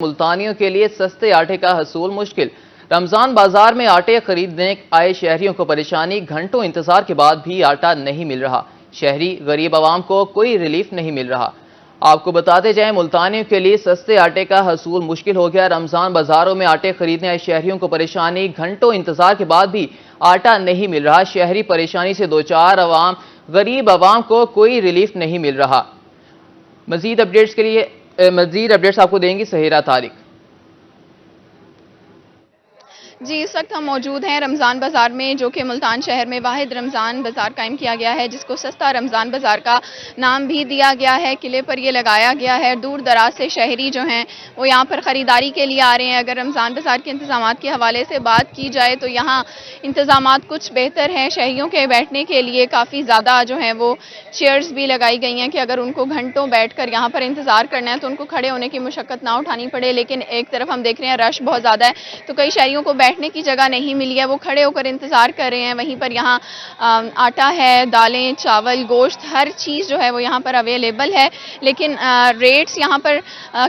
मुल्तानियों के लिए सस्ते आटे का हसूल मुश्किल। रमजान बाजार में आटे खरीदने आए शहरियों को परेशानी, घंटों इंतजार के बाद भी आटा नहीं मिल रहा। शहरी गरीब आवाम को कोई रिलीफ नहीं मिल रहा। आपको बताते जाएं, मुल्तानियों के लिए सस्ते आटे का हसूल मुश्किल हो गया। रमजान बाजारों में आटे खरीदने आए शहरियों को परेशानी, घंटों इंतजार के बाद भी आटा नहीं मिल रहा। शहरी परेशानी से दो चार, गरीब आवाम को कोई रिलीफ नहीं मिल रहा। मजीद अपडेट्स आपको देंगी सहेरा तारिक। जी, इस वक्त हम मौजूद हैं रमज़ान बाज़ार में, जो कि मुल्तान शहर में वाहिद रमज़ान बाज़ार कायम किया गया है, जिसको सस्ता रमज़ान बाज़ार का नाम भी दिया गया है। किले पर ये लगाया गया है। दूर दराज से शहरी जो हैं वो यहाँ पर ख़रीदारी के लिए आ रहे हैं। अगर रमज़ान बाज़ार के इंतज़ामात के हवाले से बात की जाए तो यहाँ इंतज़ामात कुछ बेहतर हैं। शहरियों के बैठने के लिए काफ़ी ज़्यादा जो है वो चेयर्स भी लगाई गई हैं कि अगर उनको घंटों बैठ कर यहाँ पर इंतज़ार करना है तो उनको खड़े होने की मुशक्क़त ना उठानी पड़े। लेकिन एक तरफ हम देख रहे हैं रश बहुत ज़्यादा है, तो कई शहरियों को बैठने की जगह नहीं मिली है, वो खड़े होकर इंतजार कर रहे हैं। वहीं पर यहाँ आटा है, दालें, चावल, गोश्त, हर चीज़ जो है वो यहाँ पर अवेलेबल है। लेकिन रेट्स यहाँ पर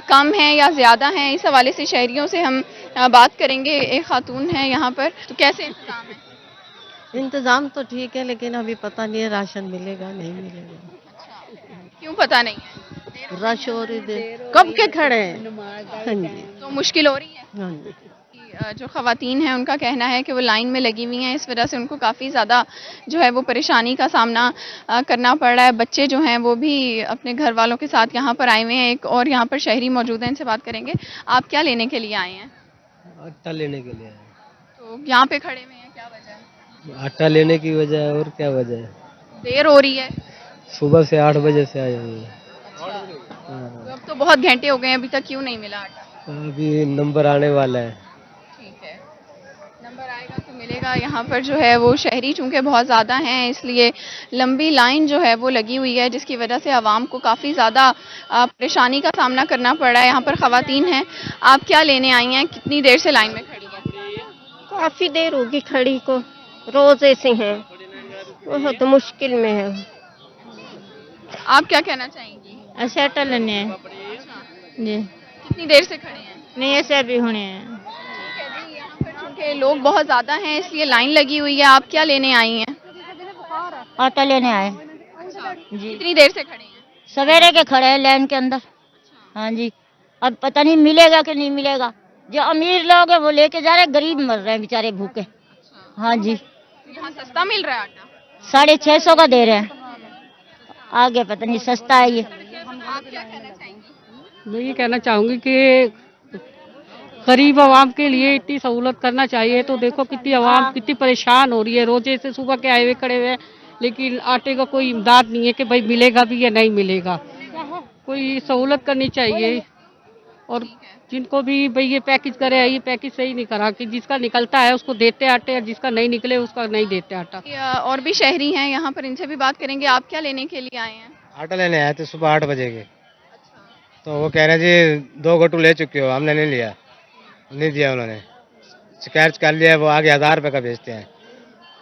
कम हैं या ज़्यादा हैं, इस हवाले से शहरियों से हम बात करेंगे। एक खातून है यहाँ पर, तो कैसे इंतजाम है? इंतजाम तो ठीक है, लेकिन अभी पता नहीं है राशन मिलेगा नहीं मिलेगा। क्यों पता नहीं है? रश हो रही है, कब के खड़े हैं। हाँ जी, तो मुश्किल हो रही है। हाँ जी। जो ख़वातीन हैं उनका कहना है कि वो लाइन में लगी हुई हैं, इस वजह से उनको काफ़ी ज़्यादा जो है वो परेशानी का सामना करना पड़ रहा है। बच्चे जो हैं वो भी अपने घर वालों के साथ यहाँ पर आए हुए हैं। एक और यहाँ पर शहरी मौजूद हैं, इनसे बात करेंगे। आप क्या लेने के लिए आए हैं? आटा लेने के लिए आए। तो यहाँ पे खड़े हुए हैं, क्या वजह है? आटा लेने की वजह है, और क्या वजह है? देर हो रही है। सुबह से 8 बजे से आए हुए हैं। तो अब तो बहुत घंटे हो गए हैं, अभी तक क्यों नहीं मिला आटा? अभी नंबर आने वाला है। ठीक है, नंबर आएगा तो मिलेगा। यहाँ पर जो है वो शहरी चूँकि बहुत ज़्यादा हैं, इसलिए लंबी लाइन जो है वो लगी हुई है, जिसकी वजह से आवाम को काफ़ी ज़्यादा परेशानी का सामना करना पड़ रहा है। यहाँ पर ख़वातीन हैं, आप क्या लेने आई हैं? कितनी देर से लाइन में खड़ी हैं? काफी देर होगी खड़ी को, रोज ऐसे हैं, बहुत मुश्किल में है। आप क्या कहना चाहेंगी? सेटल लेने हैं जी, कितनी देर से खड़े हैं? नहीं ऐसे भी होने हैं। जी, यहाँ पर चूँकि लोग बहुत ज़्यादा हैं इसलिए लाइन लगी हुई है। आप क्या लेने आई हैं? आटा लेने आए जी, कितनी देर से खड़े हैं? सवेरे के खड़े हैं लाइन के अंदर। हाँ जी, अब पता नहीं मिलेगा कि नहीं मिलेगा। जो अमीर लोग हैं वो लेके जा रहे हैं, गरीब मर रहे हैं बेचारे भूखे। हाँ जी, यहाँ सस्ता मिल रहा है आटा? 650 का दे रहे हैं, आगे पता नहीं सस्ता है ये। आप क्या कहना चाहेंगी? मैं ये कहना चाहूँगी कि गरीब आवाम के लिए इतनी सहूलत करना चाहिए। तो देखो कितनी आवाम कितनी परेशान हो रही है, रोजे से सुबह के आए हुए खड़े हुए हैं, लेकिन आटे का कोई इमदाद नहीं है कि भाई मिलेगा भी या नहीं मिलेगा। कोई सहूलत करनी चाहिए। और जिनको भी भाई ये पैकेज करे, ये पैकेज सही नहीं करा कि जिसका निकलता है उसको देते आटे, और जिसका नहीं निकले उसका नहीं देते आटा। और भी शहरी हैं यहाँ पर, इनसे भी बात करेंगे। आप क्या लेने के लिए आए हैं? आटा लेने आए थे सुबह 8 बजे के। तो वो कह रहे हैं जी 2 गट्टू ले चुके हो, हमने नहीं लिया, नहीं दिया उन्होंने। शिकायत कर लिया, वो आगे 1000 रुपये का बेचते हैं।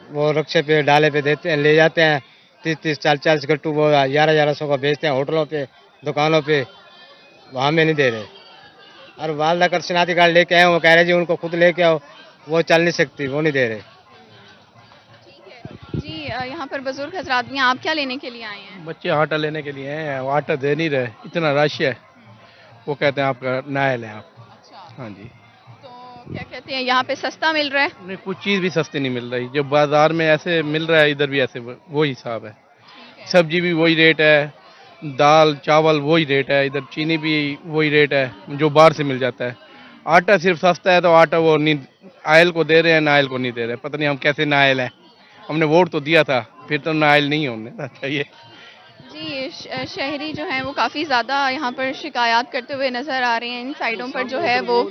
वो रक्षे पे डाले पे देते हैं, ले जाते हैं 30-30, 40-40 गट्टू, वो 1100-1100 का बेचते हैं होटलों पे, दुकानों पे। वहाँ में नहीं दे रहे। और वालदा कर शनाती कार्ड लेके आए, वो कह रहे जी उनको खुद लेके आओ, वो चल नहीं सकती, वो नहीं दे रहे। जी, यहाँ पर बुजुर्ग हजरात भी हैं। आप क्या लेने के लिए आए हैं? बच्चे आटा लेने के लिए हैं, वो आटा दे नहीं रहे, इतना रश है। वो कहते हैं आपका नायल है आप। हाँ जी। तो क्या कहते हैं, यहाँ पे सस्ता मिल रहा है? नहीं, कुछ चीज़ भी सस्ती नहीं मिल रही। जो बाजार में ऐसे मिल रहा है, इधर भी ऐसे वो हिसाब है। सब्जी भी वही रेट है, दाल चावल वही रेट है, इधर चीनी भी वही रेट है जो बाहर से मिल जाता है। आटा सिर्फ सस्ता है तो आटा वो नहीं, आयल को दे रहे हैं, नायल को नहीं दे रहे। पता नहीं हम कैसे नायल हैं। हमने वोट तो दिया था, फिर तो नायल नहीं होने चाहिए। जी, शहरी जो हैं वो काफ़ी ज़्यादा यहाँ पर शिकायत करते हुए नज़र आ रहे हैं। इन साइडों पर जो है वो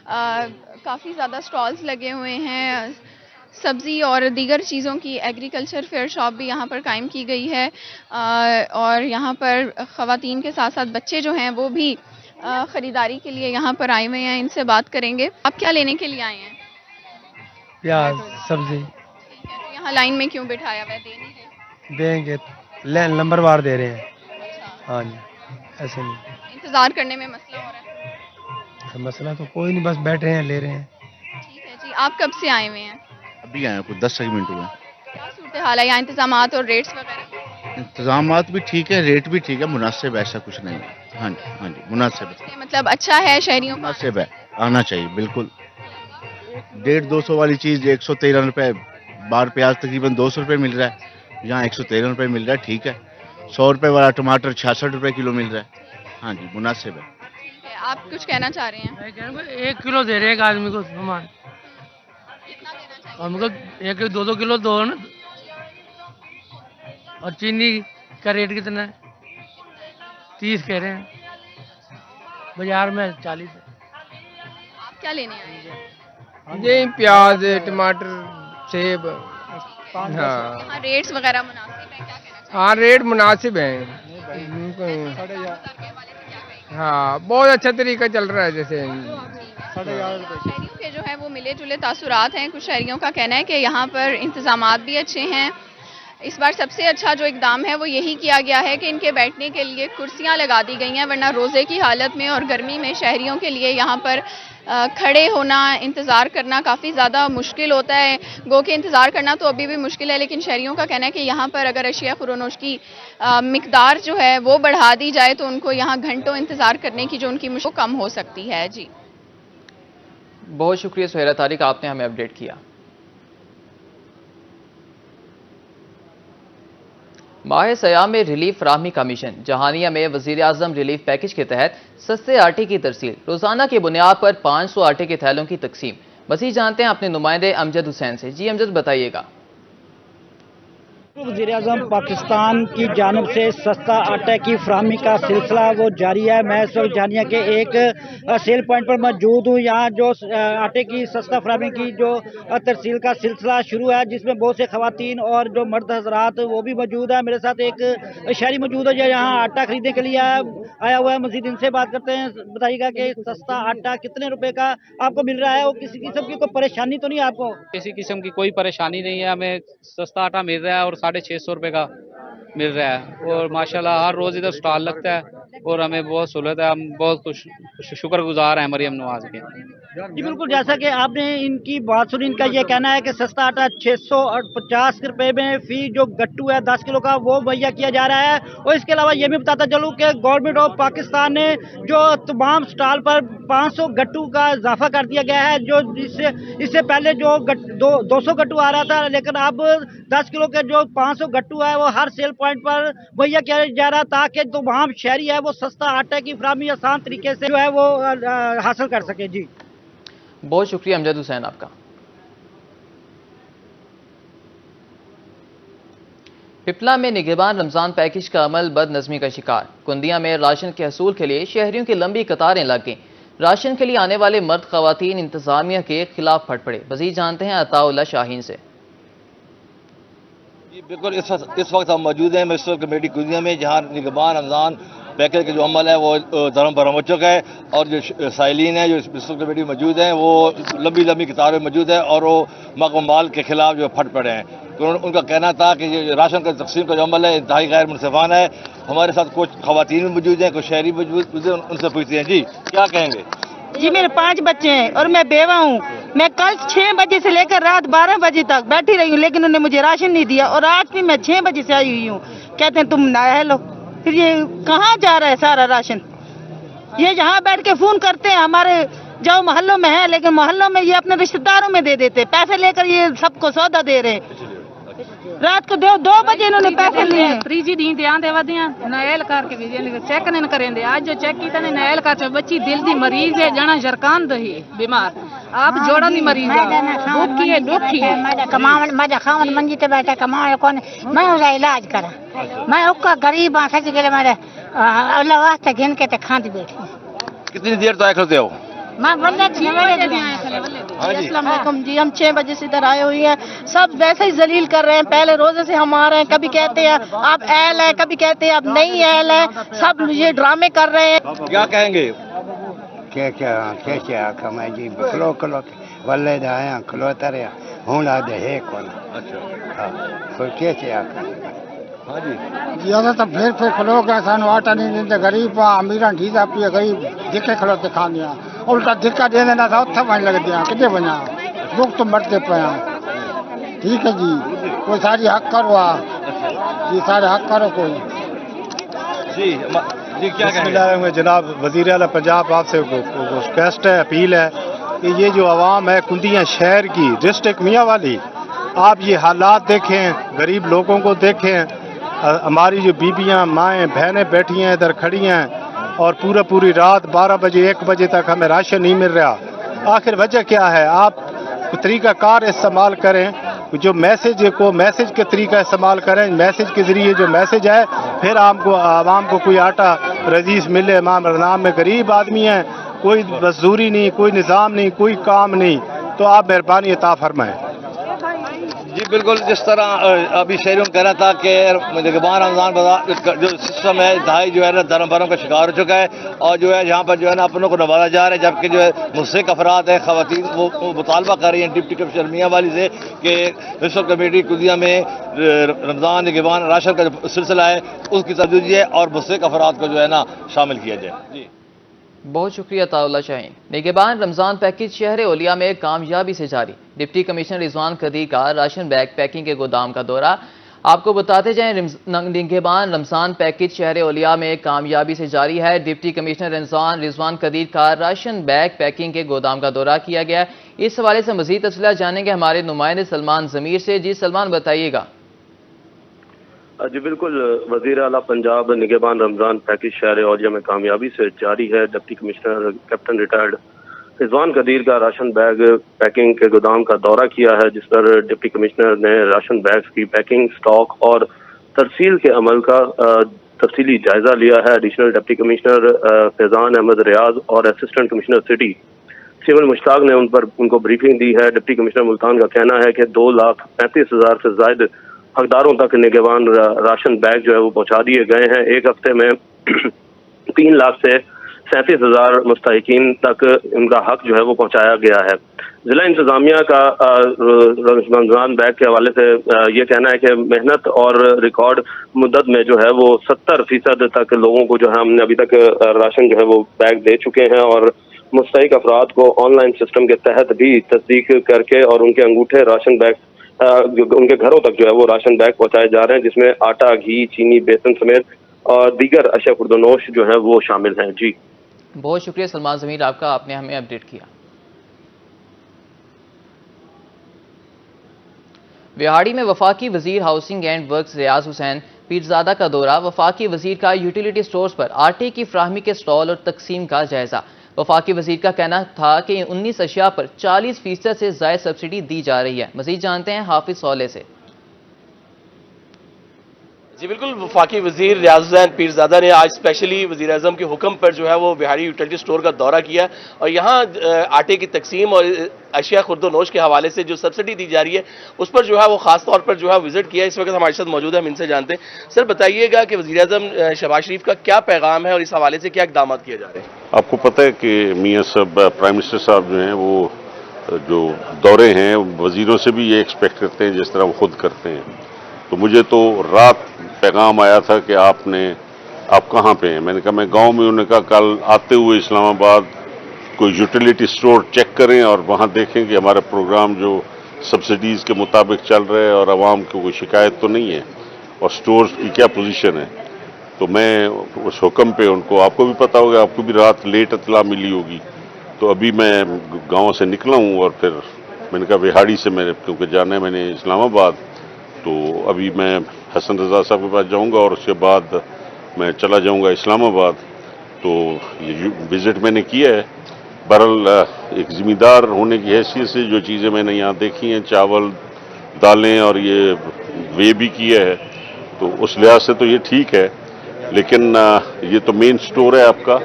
काफ़ी ज़्यादा स्टॉल्स लगे हुए हैं। सब्ज़ी और दीगर चीज़ों की एग्रीकल्चर फेयर शॉप भी यहाँ पर कायम की गई है। और यहाँ पर ख़वातीन के साथ साथ बच्चे जो हैं वो भी ख़रीदारी के लिए यहाँ पर आए हुए हैं। इनसे बात करेंगे। आप क्या लेने के लिए आए हैं? प्याज सब्जी। तो यहाँ लाइन में क्यों बिठाया हुआ है? दे नहीं रहे? देंगे, नंबर वार दे रहे हैं। हाँ जी, ऐसे नहीं। इंतज़ार करने में मसला हो रहा है? मसला तो कोई नहीं, बस बैठे हैं, ले रहे हैं। ठीक है जी, आप कब से आए हुए हैं? अभी आए हैं, कुछ 10 मिनट हुए। क्या सूरत हाल है यहाँ, इंतजामात और रेट्स वगैरह? इंतजामात भी ठीक है, रेट भी ठीक है, मुनासिब है, ऐसा कुछ नहीं है। हाँ जी, हाँ जी, मुनासिब है। मतलब अच्छा है शहरियों को? मुनासिब है, आना चाहिए बिल्कुल। 150-200 वाली चीज़ 113 रुपये, बाहर प्याज तकरीबन 200 रुपये मिल रहा है, यहाँ 113 रुपये मिल रहा है, ठीक है। 100 रुपये वाला टमाटर 66 रुपये किलो मिल रहा है। हाँ जी, मुनासिब है। ठीक है, आप कुछ कहना चाह रहे हैं? मैं कह रहा हूँ 1 किलो दे रहे हैं एक आदमी को सामान, हमको 1-2 किलो दो ना। और चीनी का रेट कितना है? 30 कह रहे हैं, बाजार में 40 है। आप क्या लेने आए हैं? ये प्याज, टमाटर, सेब। हाँ यहाँ रेट्स वगैरह मुनासिब है, क्या कहना चाहिए? हाँ, रेट मुनासिब है। हाँ, बहुत अच्छा तरीका चल रहा है। जैसे शहरियों के जो है वो मिले जुले तासुरात हैं। कुछ शहरियों का कहना है कि यहाँ पर इंतजामात भी अच्छे हैं। इस बार सबसे अच्छा जो इकदाम है वो यही किया गया है कि इनके बैठने के लिए कुर्सियाँ लगा दी गई हैं, वरना रोज़े की हालत में और गर्मी में शहरियों के लिए यहाँ पर खड़े होना, इंतज़ार करना काफ़ी ज़्यादा मुश्किल होता है। गो के इंतज़ार करना तो अभी भी मुश्किल है, लेकिन शहरियों का कहना है कि यहाँ पर अगर अशिया खुरोनोश की मिकदार जो है वो बढ़ा दी जाए तो उनको यहाँ घंटों इंतज़ार करने की जो उनकी मुश्किल कम हो सकती है। जी, बहुत शुक्रिया सुहेरा तारिक, आपने हमें अपडेट किया। माह सयाम में रिलीफ फराहमी का मिशन जहानिया में वजीर आजम रिलीफ पैकेज के तहत सस्ते आटे की तरसील, रोजाना की बुनियाद पर 500 आटे के थैलों की तकसीम। मज़ीद जानते हैं अपने नुमाइंदे अमजद हुसैन से। जी अमजद, बताइएगा। वज़ीर-ए-आज़म पाकिस्तान की जानिब से सस्ता आटे की फराहमी का सिलसिला वो जारी है। मैं इस वक्त जानिया के एक सेल पॉइंट पर मौजूद हूँ। यहाँ जो आटे की सस्ता फराहमी की जो तरसील का सिलसिला शुरू है, जिसमें बहुत से खवातीन और जो मर्द हजरात वो भी मौजूद है। मेरे साथ एक शहरी मौजूद है जो यहाँ आटा खरीदने के लिए आया हुआ है। मज़ीद इनसे बात करते हैं। बताइएगा कि सस्ता आटा कितने रुपए का आपको मिल रहा है और किसी किस्म की कोई परेशानी तो नहीं आपको? किसी किस्म की कोई परेशानी नहीं है, हमें सस्ता आटा मिल रहा है और 650 रुपये का मिल रहा है। और माशाल्लाह हर रोज़ इधर स्टॉल लगता है और हमें बहुत सहूलत है। हम बहुत शुक्रगुजार हैं मरियम नवाज के। जी बिल्कुल, जैसा कि आपने इनकी बात सुनी, इनका ये कहना है कि सस्ता आटा 650 रुपये में फी जो गट्टू है 10 किलो का वो मुहैया किया जा रहा है। और इसके अलावा ये भी बताता चलूँ कि गवर्नमेंट ऑफ पाकिस्तान ने जो तमाम स्टॉल पर 500 गट्टू का इजाफा कर दिया गया है। जो इससे पहले जो 200 गट्टू आ रहा था, लेकिन अब 10 किलो के जो 500 गट्टू है वो हर सेल पॉइंट पर मुहैया किया जा रहा है, ताकि तमाम शहरी है वो सस्ता आटे की फराहमी आसान तरीके से जो है वो हासिल कर सके। जी बहुत शुक्रिया अमजद हुसैन आपका। पिपला में निगहबान रमजान पैकेज का अमल बदनज़मी का शिकार। कुंदिया में राशन के हसूल के लिए शहरियों की लंबी कतारें लग गईं। राशन के लिए आने वाले मर्द खवातीन इंतजामिया के खिलाफ फट पड़े। मज़ीद जानते हैं अताउल्लाह शाहीन से। जी बिल्कुल, इस वक्त हम मौजूद हैं म्युनिसिपल कमेटी कुंदिया में, जहाँ निगहबान रमजान पैकेज का जो अमल है वो धर्म पर हो चुका है। और जो साइलिन है जो म्युनिसिपल कमेटी मौजूद हैं वो लंबी कतार में मौजूद है और वो माल के खिलाफ जो फट पड़े हैं। तो उनका कहना था कि जो राशन का तकसीम का जो अमल है इंतहाई गैर मुनसिफाना है। हमारे साथ कुछ खवातीन भी मौजूद हैं, कुछ शहरी मौजूद हैं, उनसे पूछते हैं। जी क्या कहेंगे? जी मेरे 5 बच्चे हैं और मैं बेवा हूँ। मैं कल 6 बजे से लेकर रात 12 बजे तक बैठी रही हूँ, लेकिन उन्होंने मुझे राशन नहीं दिया। और आज भी मैं 6 बजे से आई हुई हूँ। कहते हैं तुम नया लो, फिर ये कहाँ जा रहा है सारा राशन? ये यहाँ बैठ के फोन करते हैं हमारे जो मोहल्लों में है, लेकिन मोहल्लों में ये अपने रिश्तेदारों में दे देते, पैसे लेकर ये सबको सौदा दे रहे हैं। रात को 2 बजे इन्होंने पैसे लिए। 3 दी ध्यान देवा दिया नयल करके भी चेक नहीं करेंगे। आज जो चेक की ने नयल का बच्ची दिल दी मरीज है, जना जरकान दही बीमार, आप जोड़ा दी मरीज है, दुखी है। कमावन मजा खावन मंजी ते बैठा कमावे कौन, मैं उसका इलाज करा। मैं उसका गरीब आ सच के मेरे अल्लाह वास्ते गिन के ते खांद बैठी। कितनी देर तो आए खड़े हो? मैं बोलने अस्सलाम वालेकुम जी, हम 6 बजे से इधर आए हुए हैं। सब वैसे ही जलील कर रहे हैं। पहले रोजे से हम आ रहे हैं, कभी कहते हैं आप एल है, कभी कहते हैं आप नहीं एल है। सब ये ड्रामे कर रहे हैं। क्या कहेंगे? क्या आखा मैं जी खलो वल्ले आया खलोता रहा हूँ लादे है कौन। अच्छा कैसे आखा? हाँ जी ज्यादा तो फिर खलो गया, सानू आटा नहीं देते, गरीब अमीर ठीदा पिए, गरीब जिके खलोते खाने उल्टा धिक्का दे देना था उत्थे वहीं लग दिया कितने बना दुख तो मरते पे ठीक है जी कोई सारी हक करो जी सारे हक करो कोई जी जी क्या कहेंगे जनाब वज़ीर आला पंजाब आपसे रिक्वेस्ट है अपील है कि ये जो आवाम है कुंदियाँ शहर की डिस्ट्रिक्ट मियाँ वाली आप ये हालात देखें गरीब लोगों को देखें हमारी जो बीबियाँ माएँ बहनें बैठी हैं इधर खड़ी हैं और पूरी रात 12 बजे 1 बजे तक हमें राशन नहीं मिल रहा आखिर वजह क्या है आप तरीक़ाकार इस्तेमाल करें जो मैसेज के तरीका इस्तेमाल करें मैसेज के ज़रिए जो मैसेज है फिर आवाम को कोई आटा रजीस मिले नाम में गरीब आदमी हैं कोई मजदूरी नहीं कोई निज़ाम नहीं कोई काम नहीं तो आप मेहरबानी अता फरमाएं। जी बिल्कुल जिस तरह अभी शहरियों को कहना था कि निगहबान रमज़ान बाजार जो सिस्टम है दहाई जो है ना धर्म भरम का शिकार हो चुका है और जो है यहाँ पर जो है ना अपनों को नवाजा जा रहा है जबकि जो है मुस्तहिक अफराद है खवातीन वो मुतालबा कर रही हैं डिप्टी कमिश्नर मियाँ वाली से कि रिश्वत कमेटी कुदिया में रमज़ान निगहबान राशन का जो सिलसिला है उसकी तरजीह है और मुस्तहिक अफराद को जो है ना शामिल किया जाए। जी बहुत शुक्रिया ताउल्ला शाहीन। निगहबान रमज़ान पैकेज शहर ओलिया में कामयाबी से जारी। डिप्टी कमिश्नर रिजवान कदीर का राशन बैग पैकिंग के गोदाम का दौरा। आपको बताते जाएं निगहबान रमज़ान पैकेज शहर ओलिया में कामयाबी से जारी है। डिप्टी कमिश्नर रिजवान कदीर का राशन बैग पैकिंग के गोदाम का दौरा किया गया। इस हवाले से मज़ीद तफसीलात जानेंगे हमारे नुमाइंदे सलमान ज़मीर से। जी सलमान बताइएगा। जी बिल्कुल वज़ीर आला पंजाब निगहबान रमज़ान पैकेज शहर ओलिया में कामयाबी से जारी है। Deputy commissioner captain retired Rizwan Qadir का राशन बैग पैकिंग के गोदाम का दौरा किया है जिस पर डिप्टी कमिश्नर ने राशन बैग्स की पैकिंग स्टॉक और तरसील के अमल का तफसीली जायजा लिया है। Additional deputy commissioner Faizan Ahmad Riyaz और assistant commissioner city civil Mushtaq ने उनको ब्रीफिंग दी है। डिप्टी कमिश्नर मुल्तान का कहना है कि 2,35,000 से ज्यादा हकदारों तक निगहबान राशन बैग जो है वो पहुंचा दिए गए हैं। एक हफ्ते में 3 लाख से 37,000 मुस्तहिकीन तक उनका हक जो है वो पहुंचाया गया है। जिला इंतजामिया का रमज़ान बैग के हवाले से ये कहना है कि मेहनत और रिकॉर्ड मुद्दत में जो है वो 70% तक लोगों को जो है हमने अभी तक राशन जो है वो बैग दे चुके हैं और मुस्तहिक अफराद को ऑनलाइन सिस्टम के तहत भी तस्दीक करके और उनके अंगूठे राशन बैग उनके घरों तक जो है वो राशन बैग पहुंचाए जा रहे हैं जिसमें आटा घी चीनी बेसन समेत और दीगर अशिया खुर्दनोश जो है वो शामिल हैं। जी बहुत शुक्रिया सलमान ज़मीर आपका, आपने हमें अपडेट किया। विहाड़ी में वफाकी वजीर हाउसिंग एंड वर्क्स रियाज हुसैन पीरजादा का दौरा। वफाकी वजीर का यूटिलिटी स्टोर्स पर आटे की फ्राहमी के स्टॉल और तकसीम का जायजा। वफाकी वजीर का कहना था कि 19 अशिया पर 40% से ज़ायद सब्सिडी दी जा रही है। मजीद जानते हैं हाफिज सौले से। जी बिल्कुल वफाकी वजीर रियाज हुसैन पीरजादा ने आज स्पेशली वजीर आज़म के हुक्म पर जो है वो बिहारी यूटिलिटी स्टोर का दौरा किया और यहाँ आटे की तकसीम और अशिया खुर्दोनोश के हवाले से जो सब्सिडी दी जा रही है उस पर जो है वो खास तौर पर जो है विजिट किया। इस वक्त हमारे साथ मौजूद है, हम इनसे जानते हैं। सर बताइएगा कि वजीर आज़म शहबाज शरीफ का क्या पैगाम है और इस हवाले से क्या इकदाम किए जा रहे हैं? आपको पता है कि मियाँ साहब प्राइम मिनिस्टर साहब जो हैं वो जो दौरे हैं वजीरों से भी ये एक्सपेक्ट करते हैं जिस तरह वो खुद करते हैं। तो मुझे तो रात पैगाम आया था कि आप कहाँ पे हैं। मैंने कहा मैं गांव में। उन्होंने कहा कल आते हुए इस्लामाबाद कोई यूटिलिटी स्टोर चेक करें और वहाँ देखें कि हमारा प्रोग्राम जो सब्सिडीज़ के मुताबिक चल रहा है और आवाम को कोई शिकायत तो नहीं है और स्टोर्स की क्या पोजीशन है। तो मैं उस हुक्म पे उनको, आपको भी पता होगा, आपको भी रात लेट इत्तला मिली होगी, तो अभी मैं गाँव से निकला हूँ और फिर मैंने कहा विहाड़ी से मैंने क्योंकि जाना है मैंने इस्लामाबाद, तो अभी मैं हसन रजा साहब के पास जाऊंगा और उसके बाद मैं चला जाऊंगा इस्लामाबाद। तो ये विज़िट मैंने किया है। बहरहाल एक ज़िम्मेदार होने की हैसियत से जो चीज़ें मैंने यहाँ देखी हैं, चावल दालें और ये वे भी किया है, तो उस लिहाज से तो ये ठीक है। लेकिन ये तो मेन स्टोर है आपका,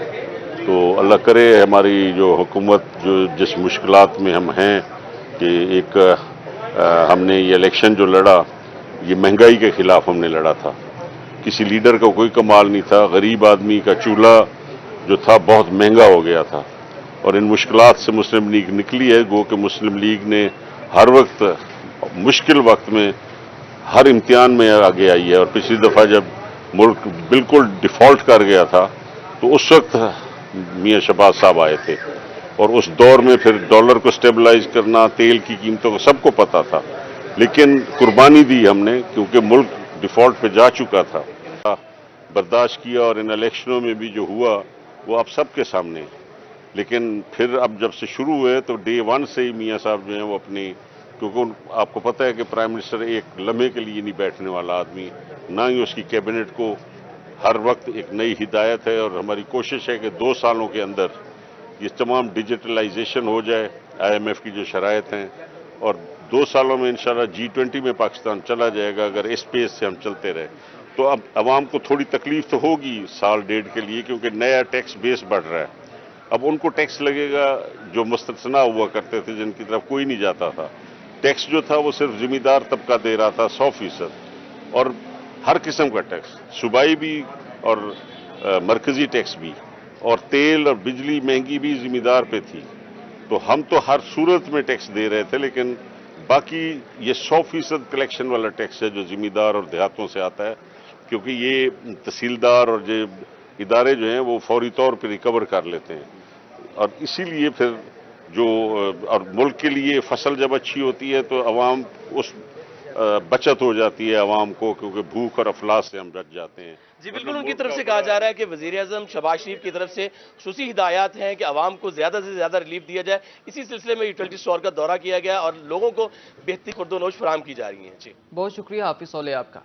तो अल्लाह करे हमारी जो हुकूमत जो जिस मुश्किलात में हम हैं कि एक हमने ये इलेक्शन जो लड़ा ये महंगाई के खिलाफ हमने लड़ा था। किसी लीडर का कोई कमाल नहीं था। गरीब आदमी का चूल्हा जो था बहुत महंगा हो गया था और इन मुश्किलात से मुस्लिम लीग निकली है। गो कि मुस्लिम लीग ने हर वक्त मुश्किल वक्त में हर इम्तिहान में आगे आई है और पिछली दफ़ा जब मुल्क बिल्कुल डिफ़ॉल्ट कर गया था तो उस वक्त मियाँ शहबाज साहब आए थे। और उस दौर में फिर डॉलर को स्टेबलाइज करना, तेल की कीमतों को सबको पता था, लेकिन कुर्बानी दी हमने क्योंकि मुल्क डिफॉल्ट पे जा चुका था, बर्दाश्त किया और इन इलेक्शनों में भी जो हुआ वो आप सबके सामने है। लेकिन फिर अब जब से शुरू हुए तो डे वन से ही मियाँ साहब जो हैं वो अपनी, क्योंकि आपको पता है कि प्राइम मिनिस्टर एक लम्हे के लिए नहीं बैठने वाला आदमी, ना ही उसकी कैबिनेट को हर वक्त एक नई हिदायत है, और हमारी कोशिश है कि 2 सालों के अंदर ये तमाम डिजिटलाइजेशन हो जाए, IMF की जो शराइत हैं, और 2 सालों में इंशाल्लाह G20 में पाकिस्तान चला जाएगा अगर इस पेस से हम चलते रहे। तो अब आवाम को थोड़ी तकलीफ तो होगी साल डेढ़ के लिए, क्योंकि नया टैक्स बेस बढ़ रहा है। अब उनको टैक्स लगेगा जो मुस्तस्ना हुआ करते थे, जिनकी तरफ कोई नहीं जाता था। टैक्स जो था वो सिर्फ जिम्मेदार तबका दे रहा था 100%, और हर किस्म का टैक्स, सूबाई भी और मरकजी टैक्स भी, और तेल और बिजली महंगी भी जिम्मेदार पे थी। तो हम तो हर सूरत में टैक्स दे रहे थे, लेकिन बाकी ये 100% कलेक्शन वाला टैक्स है जो जिम्मेदार और देहातों से आता है, क्योंकि ये तहसीलदार और जो इदारे जो हैं वो फौरी तौर पर रिकवर कर लेते हैं, और इसीलिए फिर जो और मुल्क के लिए फसल जब अच्छी होती है तो अवाम उस बचत हो जाती है अवाम को, क्योंकि भूख और अफलास से हम बच जाते हैं। जी बिल्कुल, उनकी तरफ से कहा जा रहा है कि वजीर आजम शहबाज शरीफ की तरफ से खुसूसी हिदायत हैं कि आवाम को ज्यादा से ज्यादा रिलीफ दिया जाए। इसी सिलसिले में यूटिलिटी स्टोर का दौरा किया गया और लोगों को बेहतरीन खुर्दोनोश फराहम की जा रही है। जी बहुत शुक्रिया हाफिज सौले आपका।